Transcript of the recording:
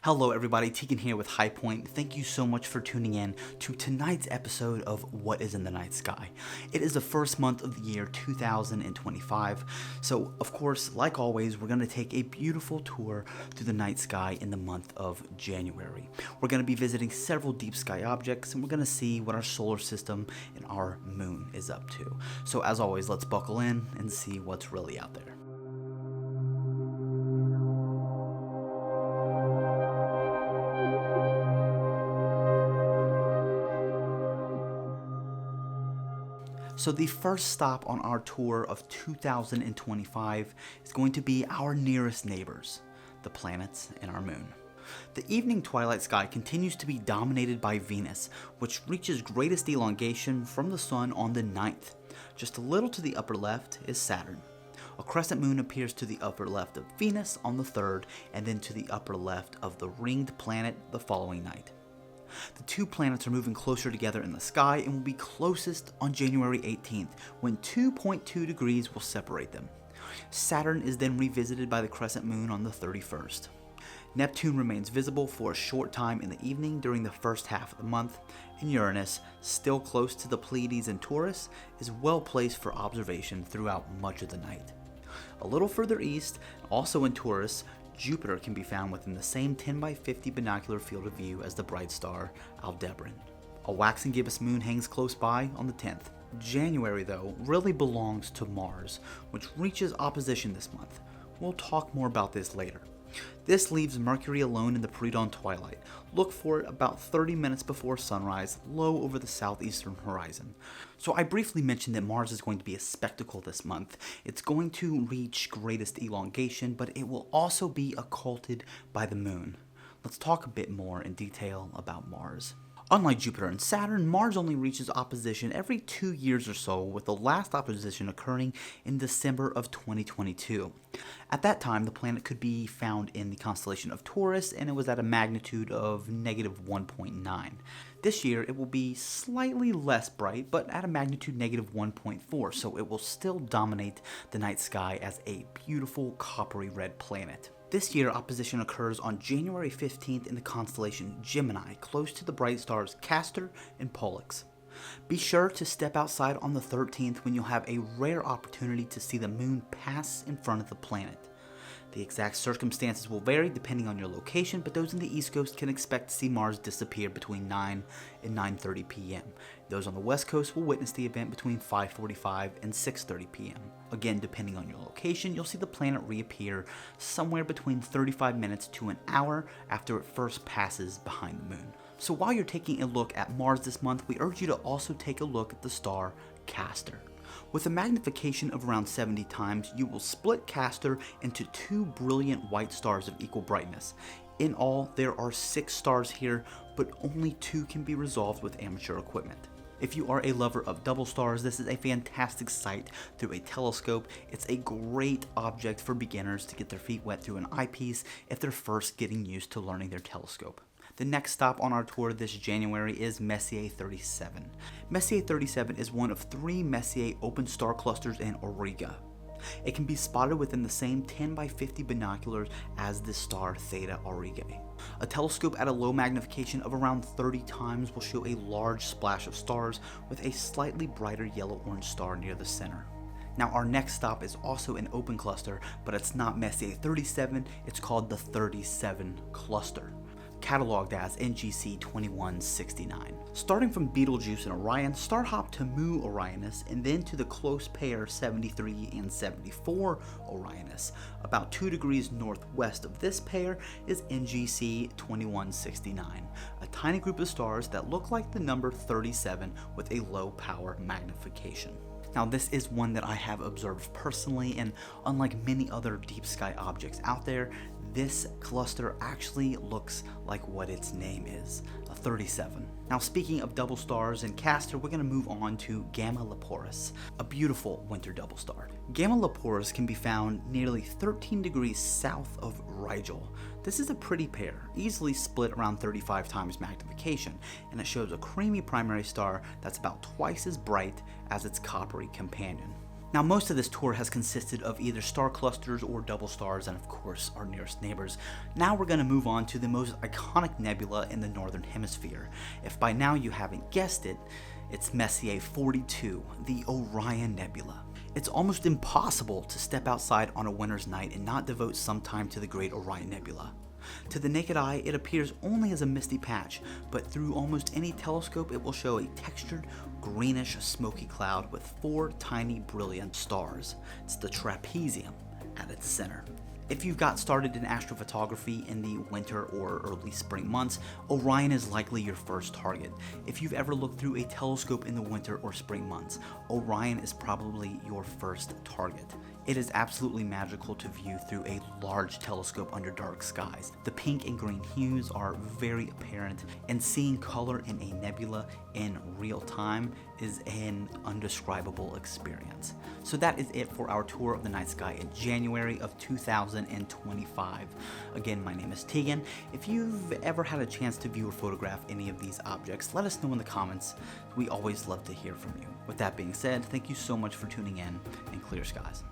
Hello everybody, Teagan here with High Point. Thank you so much for tuning in to tonight's episode of What is in the Night Sky. It is the first month of the year 2025, so of course, like always, we're going to take a beautiful tour through the night sky in the month of January. We're going to be visiting several deep sky objects, and we're going to see what our solar system and our moon is up to. So as always, let's buckle in and see what's really out there. So the first stop on our tour of 2025 is going to be our nearest neighbors, the planets and our moon. The evening twilight sky continues to be dominated by Venus, which reaches greatest elongation from the sun on the 9th. Just a little to the upper left is Saturn. A crescent moon appears to the upper left of Venus on the 3rd, and then to the upper left of the ringed planet the following night. The two planets are moving closer together in the sky and will be closest on January 18th, when 2.2 degrees will separate them. Saturn is then revisited by the crescent moon on the 31st. Neptune remains visible for a short time in the evening during the first half of the month, and Uranus, still close to the Pleiades and Taurus, is well placed for observation throughout much of the night. A little further east, also in Taurus, Jupiter can be found within the same 10 by 50 binocular field of view as the bright star Aldebaran. A waxing gibbous moon hangs close by on the 10th. January, though, really belongs to Mars, which reaches opposition this month. We'll talk more about this later. This leaves Mercury alone in the pre-dawn twilight. Look for it about 30 minutes before sunrise, low over the southeastern horizon. So I briefly mentioned that Mars is going to be a spectacle this month. It's going to reach greatest elongation, but it will also be occulted by the moon. Let's talk a bit more in detail about Mars. Unlike Jupiter and Saturn, Mars only reaches opposition every 2 years or so, with the last opposition occurring in December of 2022. At that time, the planet could be found in the constellation of Taurus, and it was at a magnitude of -1.9. This year, it will be slightly less bright, but at a magnitude -1.4, so it will still dominate the night sky as a beautiful coppery red planet. This year, opposition occurs on January 15th in the constellation Gemini, close to the bright stars Castor and Pollux. Be sure to step outside on the 13th, when you'll have a rare opportunity to see the moon pass in front of the planet. The exact circumstances will vary depending on your location, but those in the East Coast can expect to see Mars disappear between 9 and 9:30 p.m. Those on the West Coast will witness the event between 5:45 and 6:30 p.m. Again, depending on your location, you'll see the planet reappear somewhere between 35 minutes to an hour after it first passes behind the moon. So while you're taking a look at Mars this month, we urge you to also take a look at the star Castor. With a magnification of around 70 times, you will split Castor into two brilliant white stars of equal brightness. In all, there are 6 stars here, but only 2 can be resolved with amateur equipment. If you are a lover of double stars, this is a fantastic sight through a telescope. It's a great object for beginners to get their feet wet through an eyepiece if they're first getting used to learning their telescope. The next stop on our tour this January is Messier 37. Messier 37 is one of 3 Messier open star clusters in Auriga. It can be spotted within the same 10 by 50 binoculars as the star Theta Aurigae. A telescope at a low magnification of around 30 times will show a large splash of stars with a slightly brighter yellow-orange star near the center. Now our next stop is also an open cluster, but it's not Messier 37, it's called the 37 cluster, cataloged as NGC 2169. Starting from Betelgeuse and Orion, star hop to Mu Orionis, and then to the close pair 73 and 74 Orionis. About 2 degrees northwest of this pair is NGC 2169, a tiny group of stars that look like the number 37 with a low power magnification. Now this is one that I have observed personally, and unlike many other deep sky objects out there, this cluster actually looks like what its name is, a 37. Now speaking of double stars and Castor, we're going to move on to Gamma Leporis, a beautiful winter double star. Gamma Leporis can be found nearly 13 degrees south of Rigel. This is a pretty pair, easily split around 35 times magnification, and it shows a creamy primary star that's about twice as bright as its coppery companion. Now, most of this tour has consisted of either star clusters or double stars, and of course our nearest neighbors. Now we're going to move on to the most iconic nebula in the northern hemisphere. If by now you haven't guessed it, it's Messier 42, the Orion Nebula. It's almost impossible to step outside on a winter's night and not devote some time to the Great Orion Nebula. To the naked eye, it appears only as a misty patch, but through almost any telescope it will show a textured, greenish, smoky cloud with 4 tiny, brilliant stars. It's the trapezium at its center. If you've got started in astrophotography in the winter or early spring months, Orion is likely your first target. If you've ever looked through a telescope in the winter or spring months, Orion is probably your first target. It is absolutely magical to view through a large telescope under dark skies. The pink and green hues are very apparent, and seeing color in a nebula in real time is an undescribable experience. So that is it for our tour of the night sky in January of 2025. Again, my name is Teagan. If you've ever had a chance to view or photograph any of these objects, let us know in the comments. We always love to hear from you. With that being said, thank you so much for tuning in, and clear skies.